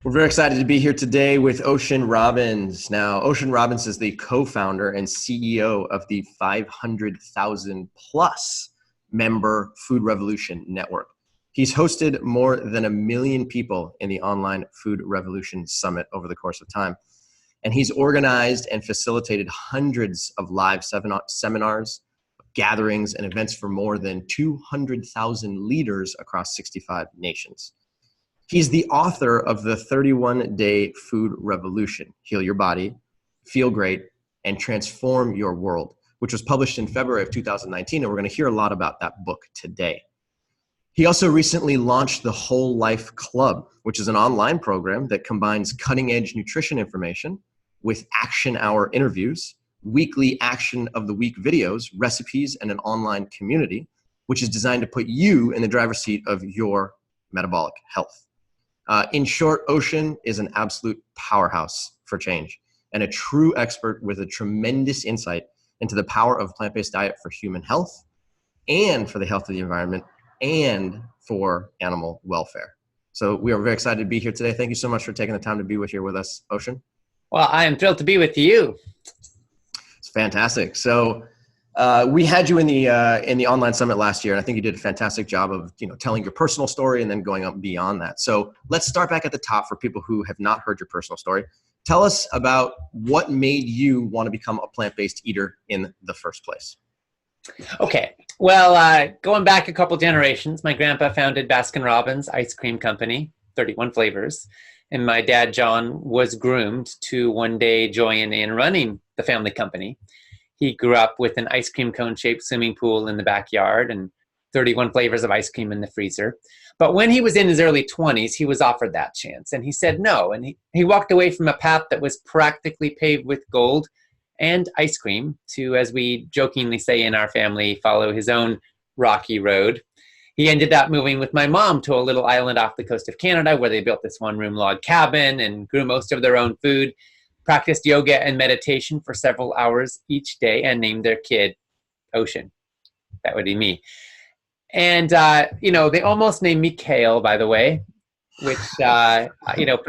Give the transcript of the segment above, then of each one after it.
We're very excited to be here today with Ocean Robbins. Now, Ocean Robbins is the co-founder and CEO of the 500,000 plus member Food Revolution Network. He's hosted more than 1 million people in the online Food Revolution Summit over the course of time. And he's organized and facilitated hundreds of live seminars, gatherings, and events for more than 200,000 leaders across 65 nations. He's the author of the 31-Day Food Revolution, Heal Your Body, Feel Great, and Transform Your World, which was published in February of 2019, and we're going to hear a lot about that book today. He also recently launched the Whole Life Club, which is an online program that combines cutting-edge nutrition information with action hour interviews, weekly action of the week videos, recipes, and an online community, which is designed to put you in the driver's seat of your metabolic health. In short, Ocean is an absolute powerhouse for change and a true expert with a tremendous insight into the power of plant-based diet for human health and for the health of the environment and for animal welfare. So we are very excited to be here today. Thank you so much for taking the time to be here with us, Ocean. Well, I am thrilled to be with you. It's fantastic. So we had you in the online summit last year, and I think you did a fantastic job of telling your personal story and then going up beyond that. So let's start back at the top for people who have not heard your personal story. Tell us about what made you want to become a plant-based eater in the first place. Okay. Well, going back a couple generations, my grandpa founded Baskin-Robbins ice cream company, 31 flavors, and my dad, John, was groomed to one day join in running the family company. He grew up with an ice cream cone-shaped swimming pool in the backyard and 31 flavors of ice cream in the freezer. But when he was in his early 20s, he was offered that chance, and he said no. And he walked away from a path that was practically paved with gold and ice cream to, as we jokingly say in our family, follow his own rocky road. He ended up moving with my mom to a little island off the coast of Canada where they built this one-room log cabin and grew most of their own food, practiced yoga and meditation for several hours each day, and named their kid Ocean. That would be me. And, they almost named me Kale, by the way, which, for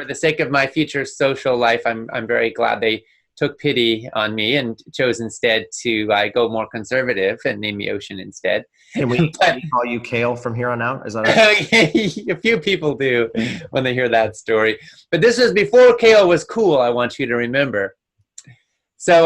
the sake of my future social life, I'm very glad they took pity on me and chose instead to go more conservative and name me Ocean instead. Can we call you Kale from here on out? Is that right? A few people do when they hear that story. But this was before kale was cool, I want you to remember. So,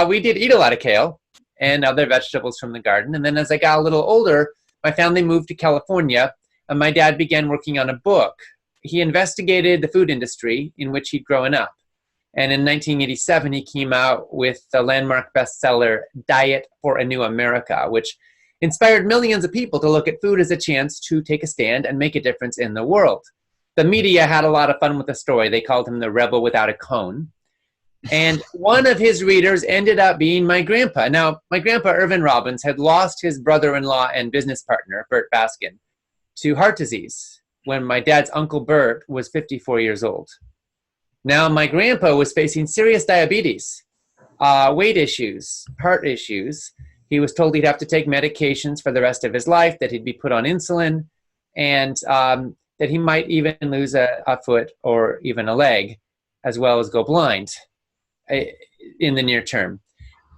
we did eat a lot of kale and other vegetables from the garden. And then as I got a little older, my family moved to California, and my dad began working on a book. He investigated the food industry in which he'd grown up. And in 1987, he came out with the landmark bestseller, Diet for a New America, which inspired millions of people to look at food as a chance to take a stand and make a difference in the world. The media had a lot of fun with the story. They called him the rebel without a cone. And one of his readers ended up being my grandpa. Now, my grandpa, Irvin Robbins, had lost his brother-in-law and business partner, Bert Baskin, to heart disease when my dad's uncle Bert was 54 years old. Now, my grandpa was facing serious diabetes, weight issues, heart issues. He was told he'd have to take medications for the rest of his life, that he'd be put on insulin, and that he might even lose a foot or even a leg, as well as go blind in the near term.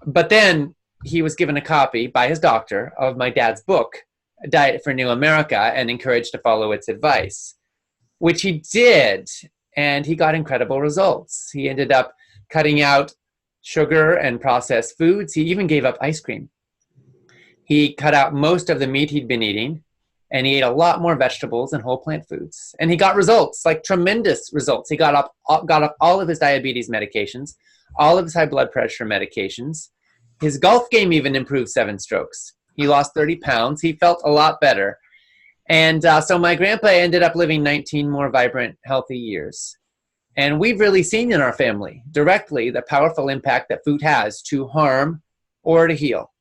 But then he was given a copy by his doctor of my dad's book, Diet for New America, and encouraged to follow its advice, which he did. And he got incredible results. He ended up cutting out sugar and processed foods. He even gave up ice cream. He cut out most of the meat he'd been eating, and he ate a lot more vegetables and whole plant foods. And he got results, like tremendous results. He got up all of his diabetes medications, all of his high blood pressure medications. His golf game even improved 7 strokes. He lost 30 pounds. He felt a lot better. And so my grandpa ended up living 19 more vibrant, healthy years. And we've really seen in our family directly the powerful impact that food has to harm or to heal.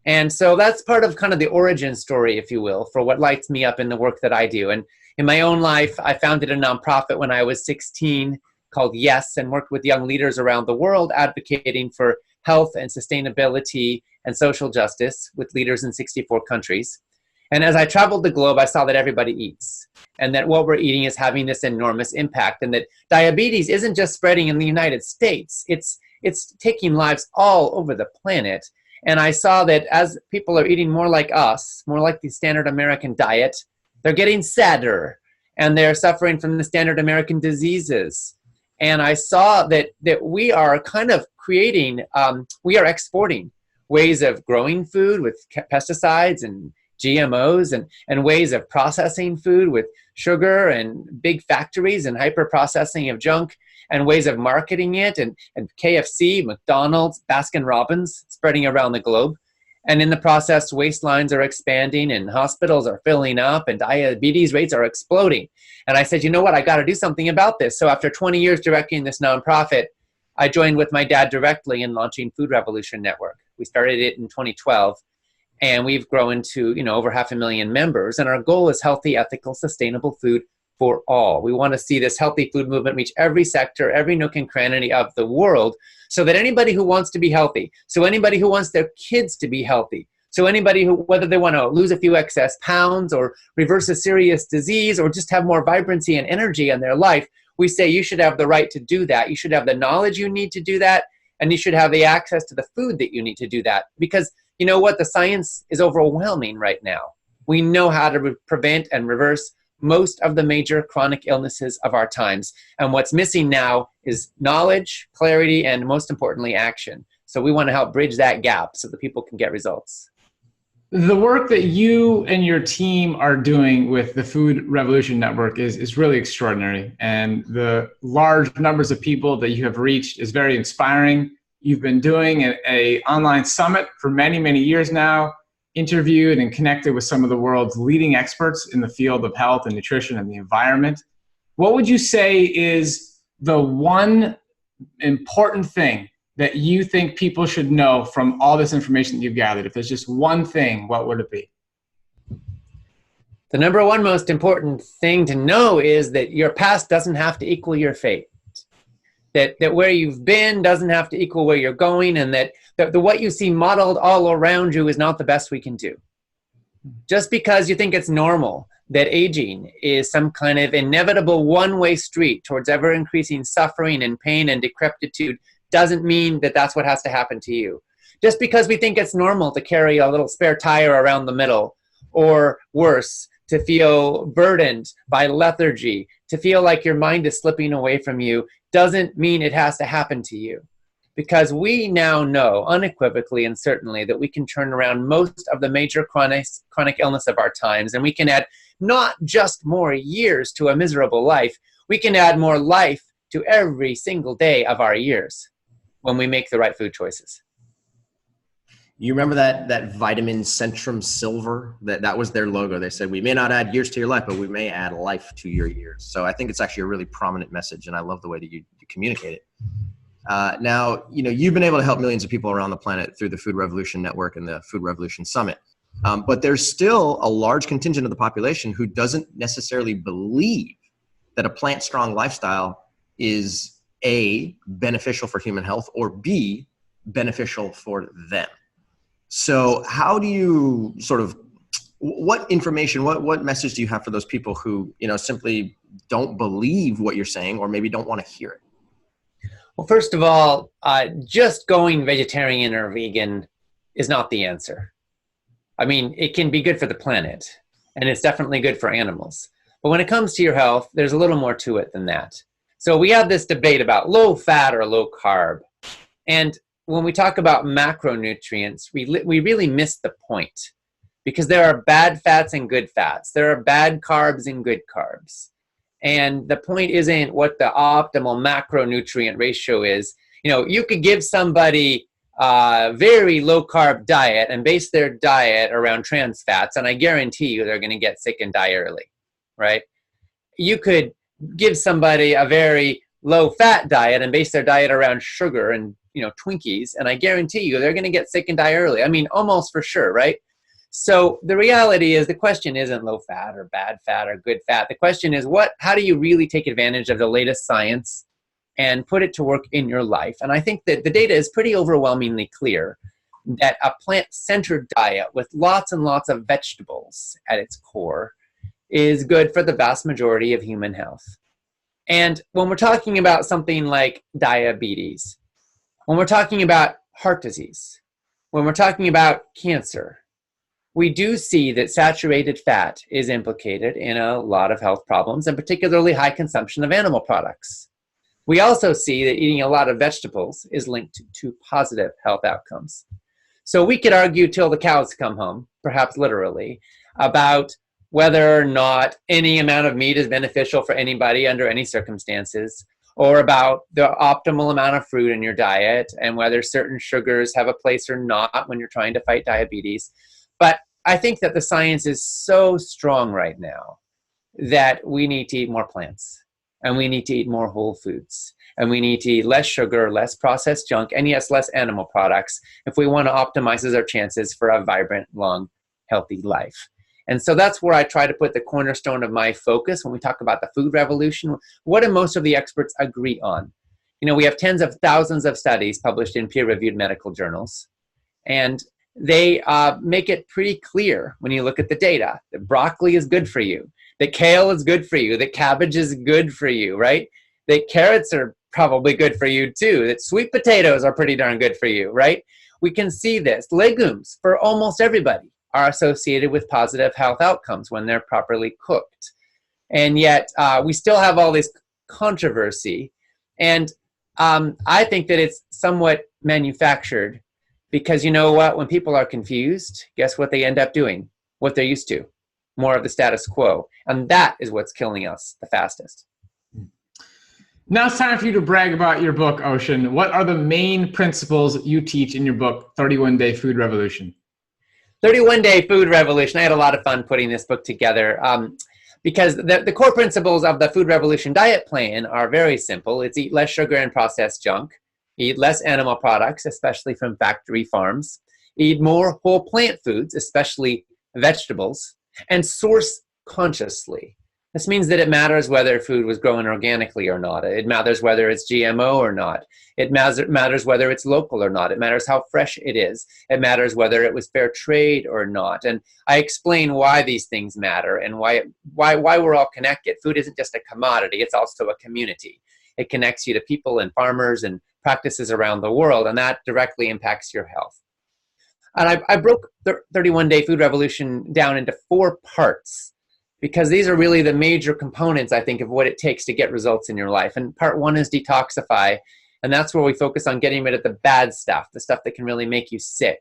And so that's part of kind of the origin story, if you will, for what lights me up in the work that I do. And in my own life, I founded a nonprofit when I was 16 called Yes, and worked with young leaders around the world advocating for health and sustainability and social justice with leaders in 64 countries. And as I traveled the globe, I saw that everybody eats, and that what we're eating is having this enormous impact, and that diabetes isn't just spreading in the United States, it's taking lives all over the planet. And I saw that as people are eating more like us, more like the standard American diet, they're getting sadder, and they're suffering from the standard American diseases. And I saw that we are kind of creating, we are exporting ways of growing food with pesticides and GMOs, and ways of processing food with sugar and big factories and hyper processing of junk, and ways of marketing it, and KFC, McDonald's, Baskin Robbins spreading around the globe. And in the process, waistlines are expanding, and hospitals are filling up, and diabetes rates are exploding. And I said, you know what, I got to do something about this. So after 20 years directing this nonprofit, I joined with my dad directly in launching Food Revolution Network. We started it in 2012. And we've grown to, over 500,000 members. And our goal is healthy, ethical, sustainable food for all. We want to see this healthy food movement reach every sector, every nook and cranny of the world, so that anybody who wants to be healthy, so anybody who wants their kids to be healthy, so anybody who, whether they want to lose a few excess pounds or reverse a serious disease or just have more vibrancy and energy in their life, we say you should have the right to do that. You should have the knowledge you need to do that. And you should have the access to the food that you need to do that. Because you know what? The science is overwhelming right now. We know how to prevent and reverse most of the major chronic illnesses of our times. And what's missing now is knowledge, clarity, and most importantly, action. So we want to help bridge that gap so that people can get results. The work that you and your team are doing with the Food Revolution Network is really extraordinary. And the large numbers of people that you have reached is very inspiring. You've been doing an online summit for many, many years now, interviewed and connected with some of the world's leading experts in the field of health and nutrition and the environment. What would you say is the one important thing that you think people should know from all this information that you've gathered? If there's just one thing, what would it be? The number one most important thing to know is that your past doesn't have to equal your fate. That where you've been doesn't have to equal where you're going, and that what you see modeled all around you is not the best we can do. Just because you think it's normal that aging is some kind of inevitable one-way street towards ever-increasing suffering and pain and decrepitude doesn't mean that that's what has to happen to you. Just because we think it's normal to carry a little spare tire around the middle, or worse, to feel burdened by lethargy, to feel like your mind is slipping away from you, doesn't mean it has to happen to you. Because we now know unequivocally and certainly that we can turn around most of the major chronic illness of our times, and we can add not just more years to a miserable life, we can add more life to every single day of our years when we make the right food choices. You remember that vitamin Centrum Silver? That was their logo. They said, we may not add years to your life, but we may add life to your years. So I think it's actually a really prominent message, and I love the way that you communicate it. Now, you've been able to help millions of people around the planet through the Food Revolution Network and the Food Revolution Summit. But there's still a large contingent of the population who doesn't necessarily believe that a plant-strong lifestyle is A, beneficial for human health, or B, beneficial for them. So how do you what information, what message do you have for those people who, simply don't believe what you're saying, or maybe don't want to hear it? Well, first of all, just going vegetarian or vegan is not the answer. I mean, it can be good for the planet, and it's definitely good for animals. But when it comes to your health, there's a little more to it than that. So we have this debate about low fat or low carb. And when we talk about macronutrients, we really miss the point, because there are bad fats and good fats. There are bad carbs and good carbs. And the point isn't what the optimal macronutrient ratio is. You could give somebody a very low carb diet and base their diet around trans fats, and I guarantee you they're going to get sick and die early, right? You could give somebody a very low fat diet and base their diet around sugar and Twinkies, and I guarantee you they're going to get sick and die early. I mean, almost for sure, right? So the reality is, the question isn't low fat or bad fat or good fat. The question is, how do you really take advantage of the latest science and put it to work in your life? And I think that the data is pretty overwhelmingly clear that a plant-centered diet with lots and lots of vegetables at its core is good for the vast majority of human health. And when we're talking about something like diabetes, when we're talking about heart disease, when we're talking about cancer, we do see that saturated fat is implicated in a lot of health problems, and particularly high consumption of animal products. We also see that eating a lot of vegetables is linked to positive health outcomes. So we could argue till the cows come home, perhaps literally, about whether or not any amount of meat is beneficial for anybody under any circumstances, or about the optimal amount of fruit in your diet, and whether certain sugars have a place or not when you're trying to fight diabetes. But I think that the science is so strong right now that we need to eat more plants, and we need to eat more whole foods, and we need to eat less sugar, less processed junk, and yes, less animal products if we want to optimize our chances for a vibrant, long, healthy life. And so that's where I try to put the cornerstone of my focus when we talk about the food revolution. What do most of the experts agree on? You know, we have tens of thousands of studies published in peer-reviewed medical journals, and they make it pretty clear when you look at the data that broccoli is good for you, that kale is good for you, that cabbage is good for you, right? That carrots are probably good for you too, that sweet potatoes are pretty darn good for you, right? We can see this. Legumes, for almost everybody, are associated with positive health outcomes when they're properly cooked. And yet we still have all this controversy. And I think that it's somewhat manufactured, because you know what? When people are confused, guess what they end up doing? What they're used to, more of the status quo. And that is what's killing us the fastest. Now it's time for you to brag about your book, Ocean. What are the main principles you teach in your book, 31-Day Food Revolution? 31-Day Food Revolution. I had a lot of fun putting this book together because the core principles of the Food Revolution diet plan are very simple. It's eat less sugar and processed junk, eat less animal products, especially from factory farms, eat more whole plant foods, especially vegetables, and source consciously. This means that it matters whether food was grown organically or not. It matters whether it's GMO or not. It matters whether it's local or not. It matters how fresh it is. It matters whether it was fair trade or not. And I explain why these things matter and why we're all connected. Food isn't just a commodity, it's also a community. It connects you to people and farmers and practices around the world, and that directly impacts your health. And I broke the 31-Day Food Revolution down into 4 parts, because these are really the major components, I think, of what it takes to get results in your life. And part 1 is detoxify, and that's where we focus on getting rid of the bad stuff, the stuff that can really make you sick.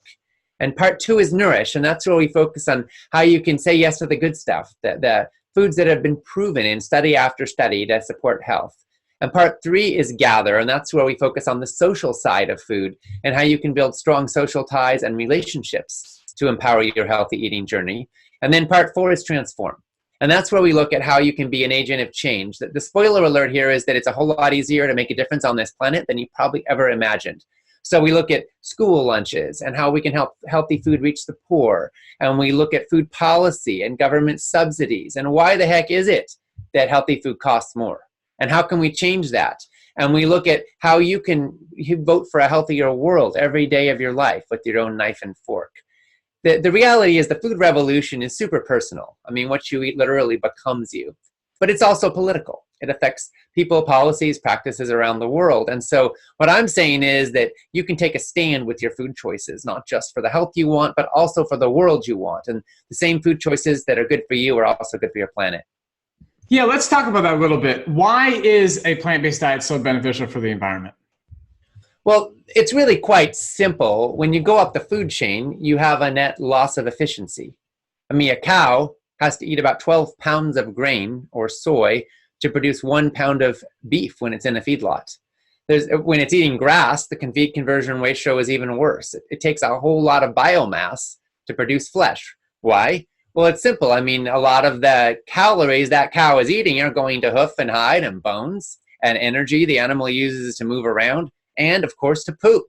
And part 2 is nourish, and that's where we focus on how you can say yes to the good stuff, the foods that have been proven in study after study to support health. And part 3 is gather, and that's where we focus on the social side of food and how you can build strong social ties and relationships to empower your healthy eating journey. And then part 4 is transform. And that's where we look at how you can be an agent of change. The spoiler alert here is that it's a whole lot easier to make a difference on this planet than you probably ever imagined. So we look at school lunches and how we can help healthy food reach the poor. And we look at food policy and government subsidies. And why the heck is it that healthy food costs more? And how can we change that? And we look at how you vote for a healthier world every day of your life with your own knife and fork. The reality is the food revolution is super personal. I mean, what you eat literally becomes you. But it's also political. It affects people, policies, practices around the world. And so what I'm saying is that you can take a stand with your food choices, not just for the health you want, but also for the world you want. And the same food choices that are good for you are also good for your planet. Yeah, let's talk about that a little bit. Why is a plant-based diet so beneficial for the environment? Well, it's really quite simple. When you go up the food chain, you have a net loss of efficiency. I mean, a cow has to eat about 12 pounds of grain or soy to produce 1 pound of beef when it's in a feedlot. When it's eating grass, the feed conversion ratio is even worse. It takes a whole lot of biomass to produce flesh. Why? Well, it's simple. I mean, a lot of the calories that cow is eating are going to hoof and hide and bones and energy the animal uses to move around, and of course to poop,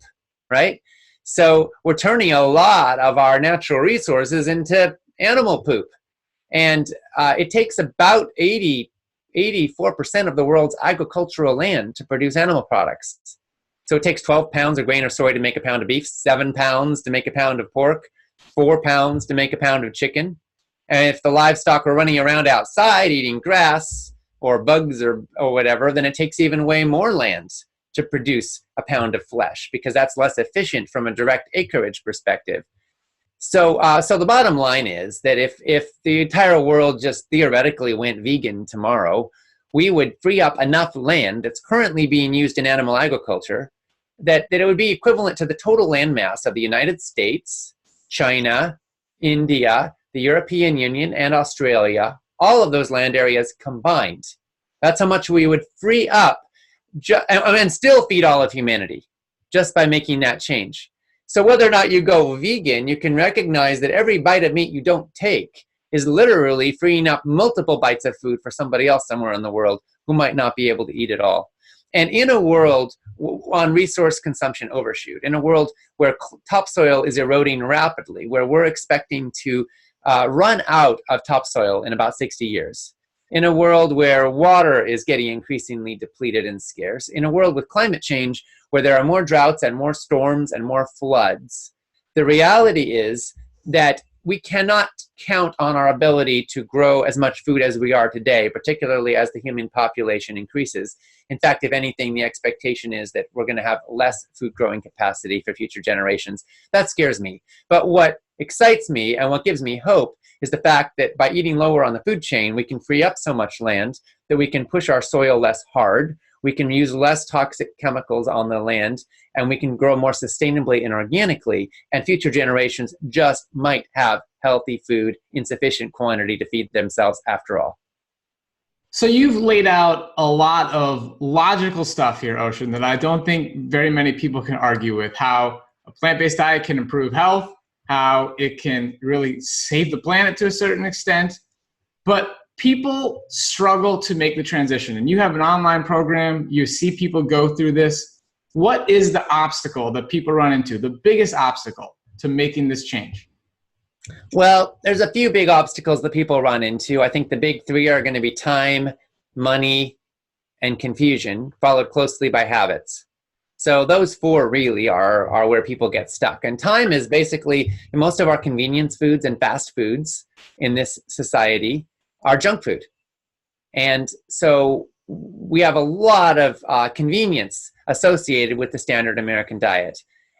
right? So we're turning a lot of our natural resources into animal poop. And it takes about 84% of the world's agricultural land to produce animal products. So it takes 12 pounds of grain or soy to make a pound of beef, 7 pounds to make a pound of pork, 4 pounds to make a pound of chicken. And if the livestock are running around outside eating grass or bugs or whatever, then it takes even way more land to produce a pound of flesh, because that's less efficient from a direct acreage perspective. So the bottom line is that if the entire world just theoretically went vegan tomorrow, we would free up enough land that's currently being used in animal agriculture that it would be equivalent to the total land mass of the United States, China, India, the European Union, and Australia, all of those land areas combined. That's how much we would free up and still feed all of humanity just by making that change. So whether or not you go vegan, you can recognize that every bite of meat you don't take is literally freeing up multiple bites of food for somebody else somewhere in the world who might not be able to eat it all. And in a world on resource consumption overshoot, in a world where topsoil is eroding rapidly, where we're expecting to run out of topsoil in about 60 years, in a world where water is getting increasingly depleted and scarce, in a world with climate change where there are more droughts and more storms and more floods, the reality is that we cannot count on our ability to grow as much food as we are today, particularly as the human population increases. In fact, if anything, the expectation is that we're going to have less food growing capacity for future generations. That scares me. But what excites me and what gives me hope is the fact that by eating lower on the food chain, we can free up so much land that we can push our soil less hard, we can use less toxic chemicals on the land, and we can grow more sustainably and organically, and future generations just might have healthy food in sufficient quantity to feed themselves after all. So you've laid out a lot of logical stuff here, Ocean, that I don't think very many people can argue with. How a plant-based diet can improve health, how it can really save the planet to a certain extent, but people struggle to make the transition. And you have an online program, you see people go through this. What is the obstacle that people run into, the biggest obstacle to making this change? Well, there's a few big obstacles that people run into. I think the big three are going to be time, money, and confusion, followed closely by habits. So those four really are where people get stuck. And time is basically, most of our convenience foods and fast foods in this society are junk food. And so we have a lot of convenience associated with the standard American diet.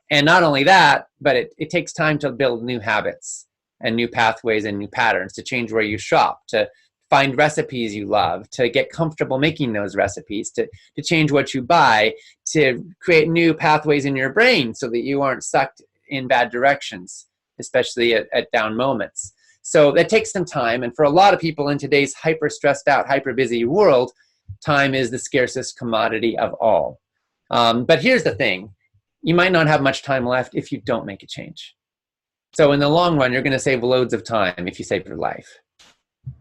And not only that, but it takes time to build new habits and new pathways and new patterns, to change where you shop, to find recipes you love, to get comfortable making those recipes, to change what you buy, to create new pathways in your brain so that you aren't sucked in bad directions, especially at down moments. So that takes some time. And for a lot of people in today's hyper stressed out, hyper busy world, time is the scarcest commodity of all. But here's the thing. You might not have much time left if you don't make a change. So in the long run, you're going to save loads of time if you save your life.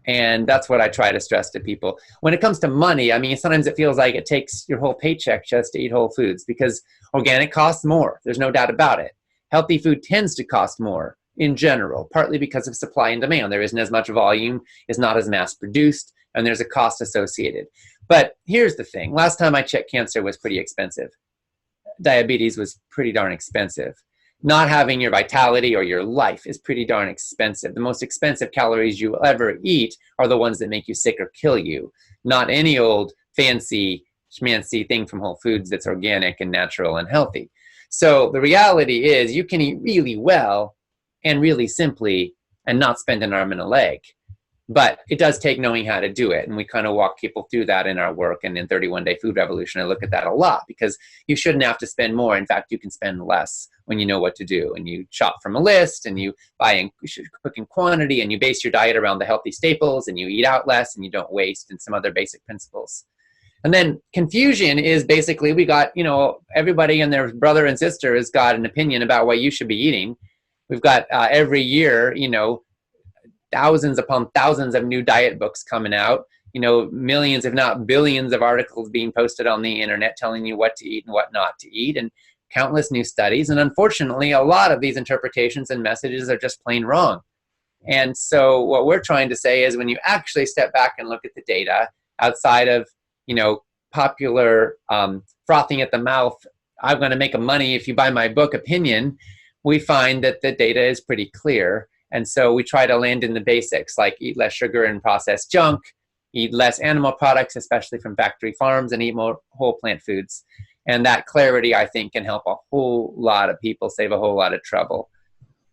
And that's what I try to stress to people. When it comes to money, I mean, sometimes it feels like it takes your whole paycheck just to eat whole foods, because organic costs more. There's no doubt about it. Healthy food tends to cost more in general, partly because of supply and demand. There isn't as much volume, it's not as mass produced, and there's a cost associated. But here's the thing. Last time I checked, cancer was pretty expensive. Diabetes was pretty darn expensive. Not having your vitality or your life is pretty darn expensive. The most expensive calories you will ever eat are the ones that make you sick or kill you, not any old fancy schmancy thing from Whole Foods that's organic and natural and healthy. So the reality is you can eat really well and really simply and not spend an arm and a leg. But it does take knowing how to do it. And we kind of walk people through that in our work. And in 31-Day Food Revolution, I look at that a lot, because you shouldn't have to spend more. In fact, you can spend less when you know what to do. And you shop from a list, and you buy and cook in quantity, and you base your diet around the healthy staples, and you eat out less, and you don't waste, and some other basic principles. And then confusion is basically, we got, everybody and their brother and sister has got an opinion about what you should be eating. We've got every year, thousands upon thousands of new diet books coming out, millions, if not billions of articles being posted on the internet telling you what to eat and what not to eat, and countless new studies. And unfortunately, a lot of these interpretations and messages are just plain wrong. And so what we're trying to say is, when you actually step back and look at the data outside of, popular frothing at the mouth I'm going to make a money if you buy my book opinion, we find that the data is pretty clear. And so we try to land in the basics, like eat less sugar and processed junk, eat less animal products, especially from factory farms, and eat more whole plant foods. And that clarity, I think, can help a whole lot of people save a whole lot of trouble.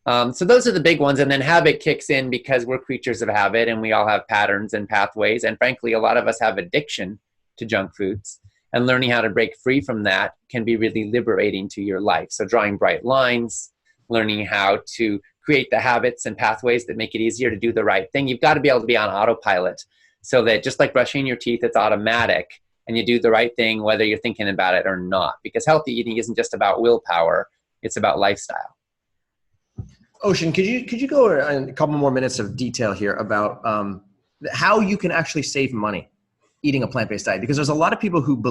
So those are the big ones. And then habit kicks in because we're creatures of habit and we all have patterns and pathways. And frankly, a lot of us have addiction to junk foods. And learning how to break free from that can be really liberating to your life. So drawing bright lines, learning how to create the habits and pathways that make it easier to do the right thing. You've got to be able to be on autopilot so that just like brushing your teeth, it's automatic and you do the right thing whether you're thinking about it or not. Because healthy eating isn't just about willpower, it's about lifestyle. Ocean, could you go in a couple more minutes of detail here about how you can actually save money eating a plant-based diet? Because there's a lot of people who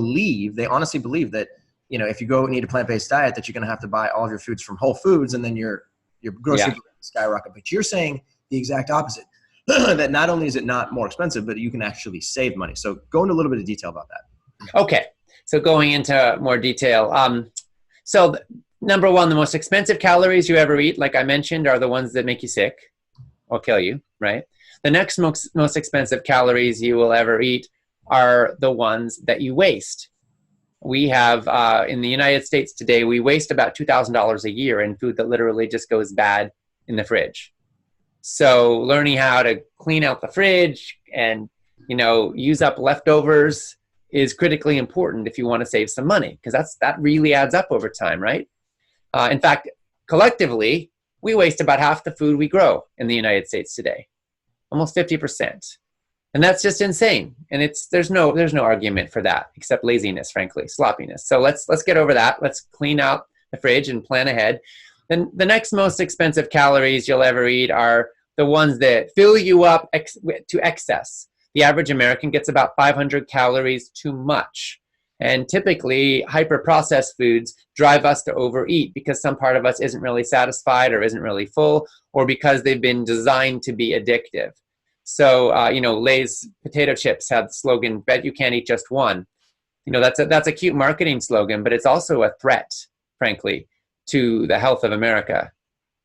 they honestly believe that, you know, if you go and eat a plant-based diet, that you're going to have to buy all of your foods from Whole Foods and then your grocery bill skyrocket. But you're saying the exact opposite, that not only is it not more expensive, but you can actually save money. So go into a little bit of detail about that. Okay. So going into more detail. Number one, the most expensive calories you ever eat, like I mentioned, are the ones that make you sick or kill you, right? The next most expensive calories you will ever eat are the ones that you waste. We have, in the United States today, we waste about $2,000 a year in food that literally just goes bad in the fridge. So learning how to clean out the fridge and, you know, use up leftovers is critically important if you want to save some money, because that really adds up over time, right? In fact, collectively, we waste about half the food we grow in the United States today, almost 50%. And that's just insane. And there's no argument for that except laziness, frankly, sloppiness. So let's get over that. Let's clean out the fridge and plan ahead. Then the next most expensive calories you'll ever eat are the ones that fill you up to excess. The average American gets about 500 calories too much. And typically, hyper-processed foods drive us to overeat because some part of us isn't really satisfied or isn't really full, or because they've been designed to be addictive. So, Lay's potato chips have the slogan, "Bet you can't eat just one." You know, that's a cute marketing slogan, but it's also a threat, frankly, to the health of America.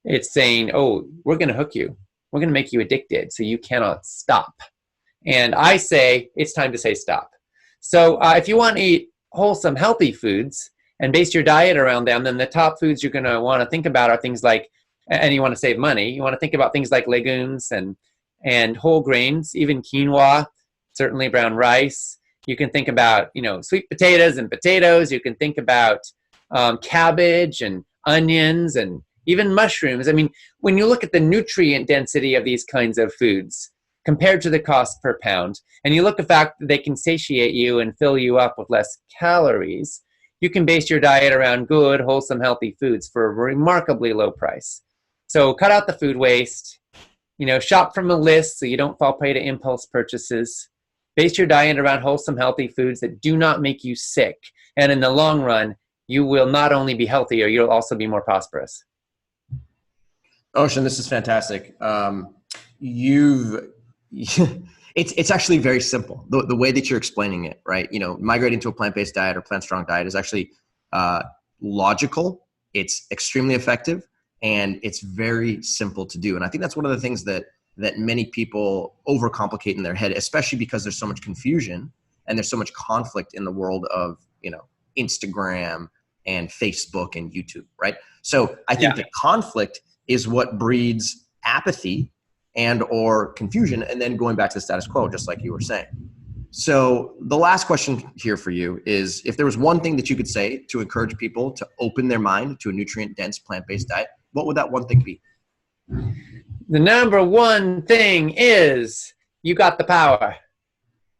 It's saying, oh, we're going to hook you. We're going to make you addicted so you cannot stop. And I say it's time to say stop. So if you want to eat wholesome, healthy foods and base your diet around them, then the top foods you're going to want to think about are things like, and you want to save money, you want to think about things like legumes and whole grains, even quinoa, certainly brown rice. You can think about, sweet potatoes and potatoes. You can think about cabbage and onions and even mushrooms. I mean, when you look at the nutrient density of these kinds of foods compared to the cost per pound, and you look at the fact that they can satiate you and fill you up with less calories, you can base your diet around good, wholesome, healthy foods for a remarkably low price. So cut out the food waste, shop from a list so you don't fall prey to impulse purchases. Base your diet around wholesome, healthy foods that do not make you sick. And in the long run, you will not only be healthier, you'll also be more prosperous. Ocean, this is fantastic. It's actually very simple. The way that you're explaining it, right? Migrating to a plant-based diet or plant-strong diet is actually logical. It's extremely effective, and it's very simple to do. And I think that's one of the things that many people overcomplicate in their head, especially because there's so much confusion and there's so much conflict in the world of, Instagram and Facebook and YouTube, right? So I think the conflict is what breeds apathy and or confusion, and then going back to the status quo, just like you were saying. So the last question here for you is, if there was one thing that you could say to encourage people to open their mind to a nutrient-dense plant-based diet, what would that one thing be? The number one thing is you got the power.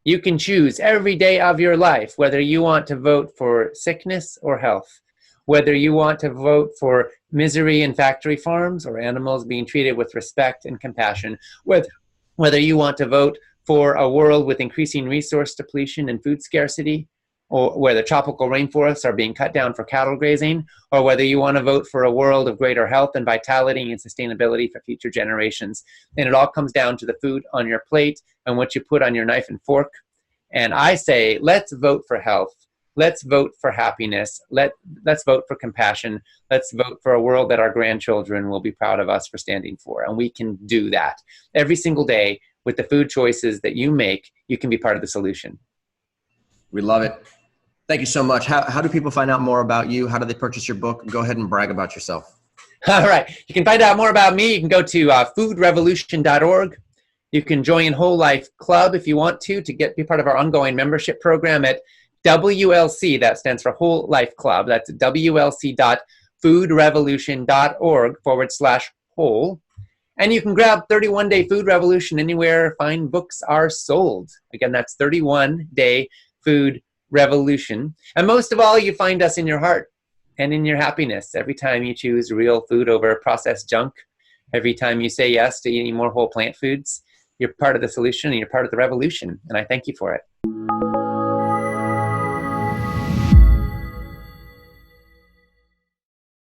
You can choose every day of your life whether you want to vote for sickness or health, whether you want to vote for misery in factory farms or animals being treated with respect and compassion, whether you want to vote for a world with increasing resource depletion and food scarcity, or where the tropical rainforests are being cut down for cattle grazing, or whether you want to vote for a world of greater health and vitality and sustainability for future generations. And it all comes down to the food on your plate and what you put on your knife and fork. And I say, let's vote for health. Let's vote for happiness. Let's vote for compassion. Let's vote for a world that our grandchildren will be proud of us for standing for. And we can do that every single day with the food choices that you make. You can be part of the solution. We love it. Thank you so much. How do people find out more about you? How do they purchase your book? Go ahead and brag about yourself. All right. You can find out more about me. You can go to foodrevolution.org. You can join Whole Life Club if you want to be part of our ongoing membership program at WLC. That stands for Whole Life Club. That's wlc.foodrevolution.org/whole. And you can grab 31-Day Food Revolution anywhere fine books are sold. Again, that's 31-Day Food Revolution. And most of all, you find us in your heart and in your happiness. Every time you choose real food over processed junk, every time you say yes to eating more whole plant foods, you're part of the solution and you're part of the revolution. And I thank you for it.